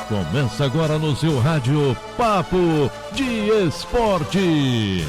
Começa agora no seu rádio Papo de Esporte.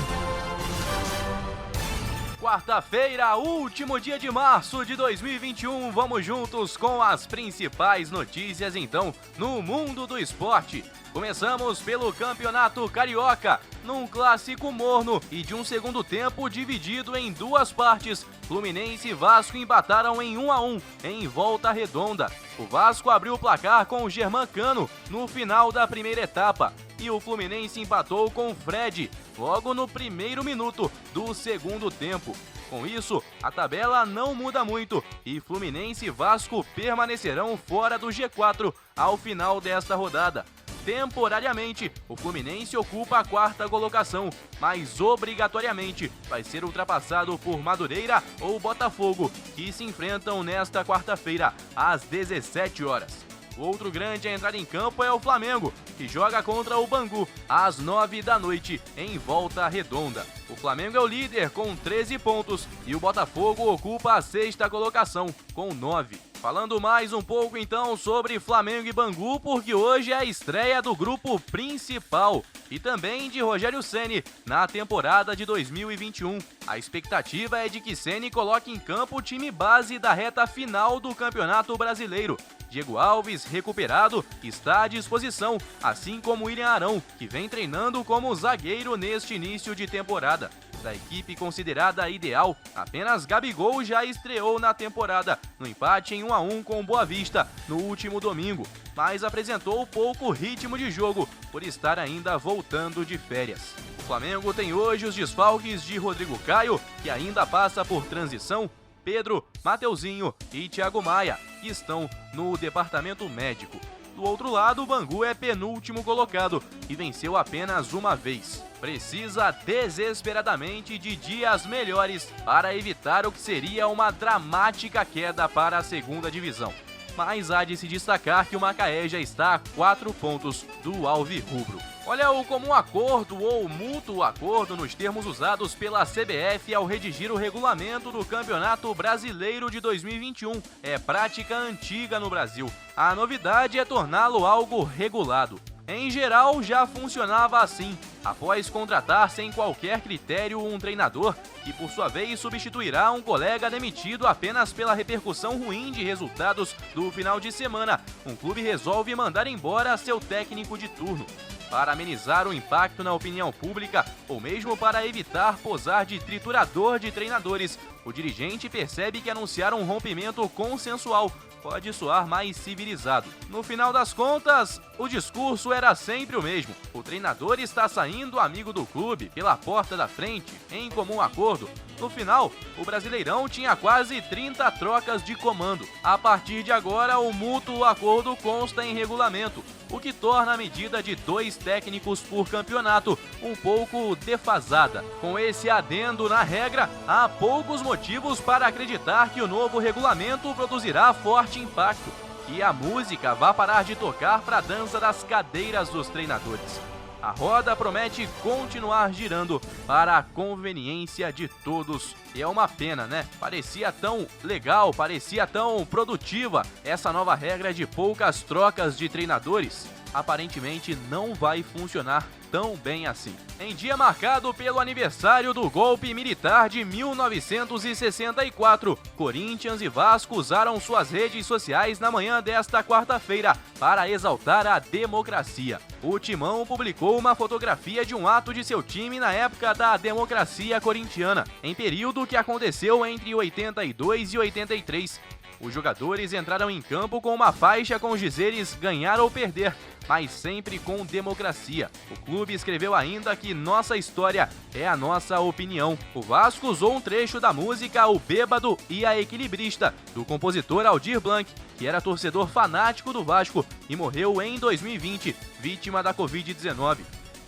Quarta-feira, último dia de março de 2021. Vamos juntos com as principais notícias, então, no mundo do esporte. Começamos pelo Campeonato Carioca, num clássico morno e de um segundo tempo dividido em duas partes. Fluminense e Vasco empataram em 1-1 em Volta Redonda. O Vasco abriu o placar com o Germancano no final da primeira etapa e o Fluminense empatou com o Fred logo no primeiro minuto do segundo tempo. Com isso, a tabela não muda muito e Fluminense e Vasco permanecerão fora do G4 ao final desta rodada. Temporariamente, o Fluminense ocupa a quarta colocação, mas obrigatoriamente vai ser ultrapassado por Madureira ou Botafogo, que se enfrentam nesta quarta-feira, às 17 horas. O outro grande a entrar em campo é o Flamengo, que joga contra o Bangu, às 9 da noite, em Volta Redonda. O Flamengo é o líder com 13 pontos e o Botafogo ocupa a sexta colocação, com 9. Falando mais um pouco então sobre Flamengo e Bangu, porque hoje é a estreia do grupo principal e também de Rogério Ceni na temporada de 2021. A expectativa é de que Ceni coloque em campo o time base da reta final do Campeonato Brasileiro. Diego Alves, recuperado, está à disposição, assim como William Arão, que vem treinando como zagueiro neste início de temporada. Da equipe considerada ideal, apenas Gabigol já estreou na temporada, no empate em 1-1 com o Boa Vista no último domingo, mas apresentou pouco ritmo de jogo por estar ainda voltando de férias. O Flamengo tem hoje os desfalques de Rodrigo Caio, que ainda passa por transição, Pedro, Mateuzinho e Thiago Maia, que estão no departamento médico. Do outro lado, o Bangu é penúltimo colocado e venceu apenas uma vez. Precisa desesperadamente de dias melhores para evitar o que seria uma dramática queda para a segunda divisão. Mas há de se destacar que o Macaé já está a 4 pontos do Alvirrubro. Olha, o comum acordo ou mútuo acordo nos termos usados pela CBF ao redigir o regulamento do Campeonato Brasileiro de 2021 é prática antiga no Brasil. A novidade é torná-lo algo regulado. Em geral, já funcionava assim, após contratar sem qualquer critério um treinador, que por sua vez substituirá um colega demitido apenas pela repercussão ruim de resultados do final de semana. Um clube resolve mandar embora seu técnico de turno. Para amenizar o impacto na opinião pública ou mesmo para evitar posar de triturador de treinadores, o dirigente percebe que anunciar um rompimento consensual pode soar mais civilizado. No final das contas, o discurso era sempre o mesmo. O treinador está saindo amigo do clube pela porta da frente, em comum acordo. No final, o Brasileirão tinha quase 30 trocas de comando. A partir de agora, o mútuo acordo consta em regulamento, o que torna a medida de 2 técnicos por campeonato um pouco defasada. Com esse adendo na regra, há poucos motivos para acreditar que o novo regulamento produzirá forte impacto, que a música vá parar de tocar para a dança das cadeiras dos treinadores. A roda promete continuar girando para a conveniência de todos. E é uma pena, né? Parecia tão legal, parecia tão produtiva essa nova regra de poucas trocas de treinadores. Aparentemente não vai funcionar tão bem assim. Em dia marcado pelo aniversário do golpe militar de 1964, Corinthians e Vasco usaram suas redes sociais na manhã desta quarta-feira para exaltar a democracia. O Timão publicou uma fotografia de um ato de seu time na época da democracia corintiana, em período que aconteceu entre 82 e 83. Os jogadores entraram em campo com uma faixa com os dizeres ganhar ou perder, mas sempre com democracia. O clube escreveu ainda que nossa história é a nossa opinião. O Vasco usou um trecho da música O Bêbado e a Equilibrista, do compositor Aldir Blanc, que era torcedor fanático do Vasco e morreu em 2020, vítima da Covid-19.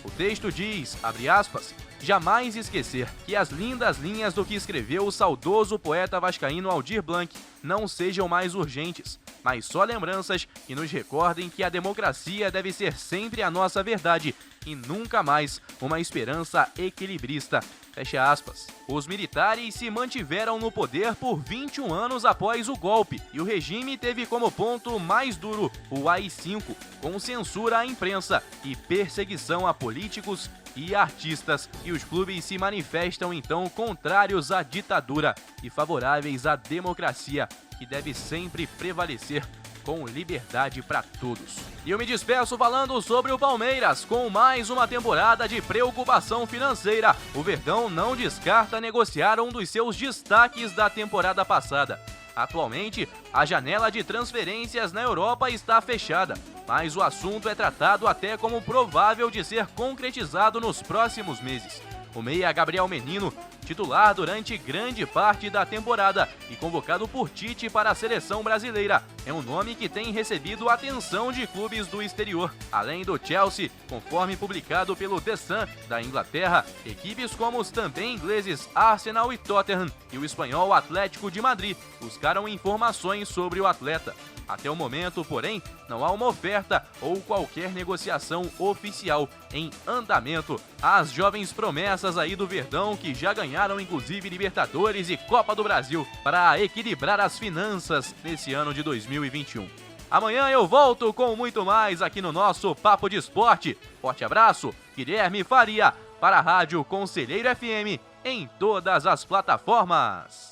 O texto diz, abre aspas, jamais esquecer que as lindas linhas do que escreveu o saudoso poeta vascaíno Aldir Blanc não sejam mais urgentes. mas só lembranças que nos recordem que a democracia deve ser sempre a nossa verdade e nunca mais uma esperança equilibrista. Fecha aspas. Os militares se mantiveram no poder por 21 anos após o golpe e o regime teve como ponto mais duro o AI-5, com censura à imprensa e perseguição a políticos e artistas, e os clubes se manifestam então contrários à ditadura e favoráveis à democracia, que deve sempre prevalecer com liberdade para todos. E eu me despeço falando sobre o Palmeiras. Com mais uma temporada de preocupação financeira, o Verdão não descarta negociar um dos seus destaques da temporada passada. Atualmente, a janela de transferências na Europa está fechada, mas o assunto é tratado até como provável de ser concretizado nos próximos meses. O meia Gabriel Menino, titular durante grande parte da temporada e convocado por Tite para a seleção brasileira, é um nome que tem recebido atenção de clubes do exterior. Além do Chelsea, conforme publicado pelo The Sun da Inglaterra, equipes como os também ingleses Arsenal e Tottenham e o espanhol Atlético de Madrid buscaram informações sobre o atleta. Até o momento, porém, não há uma oferta ou qualquer negociação oficial em andamento. As jovens promessas aí do Verdão, que já ganharam inclusive Libertadores e Copa do Brasil, para equilibrar as finanças nesse ano de 2021. Amanhã eu volto com muito mais aqui no nosso Papo de Esporte. Forte abraço, Guilherme Faria, para a Rádio Conselheiro FM, em todas as plataformas.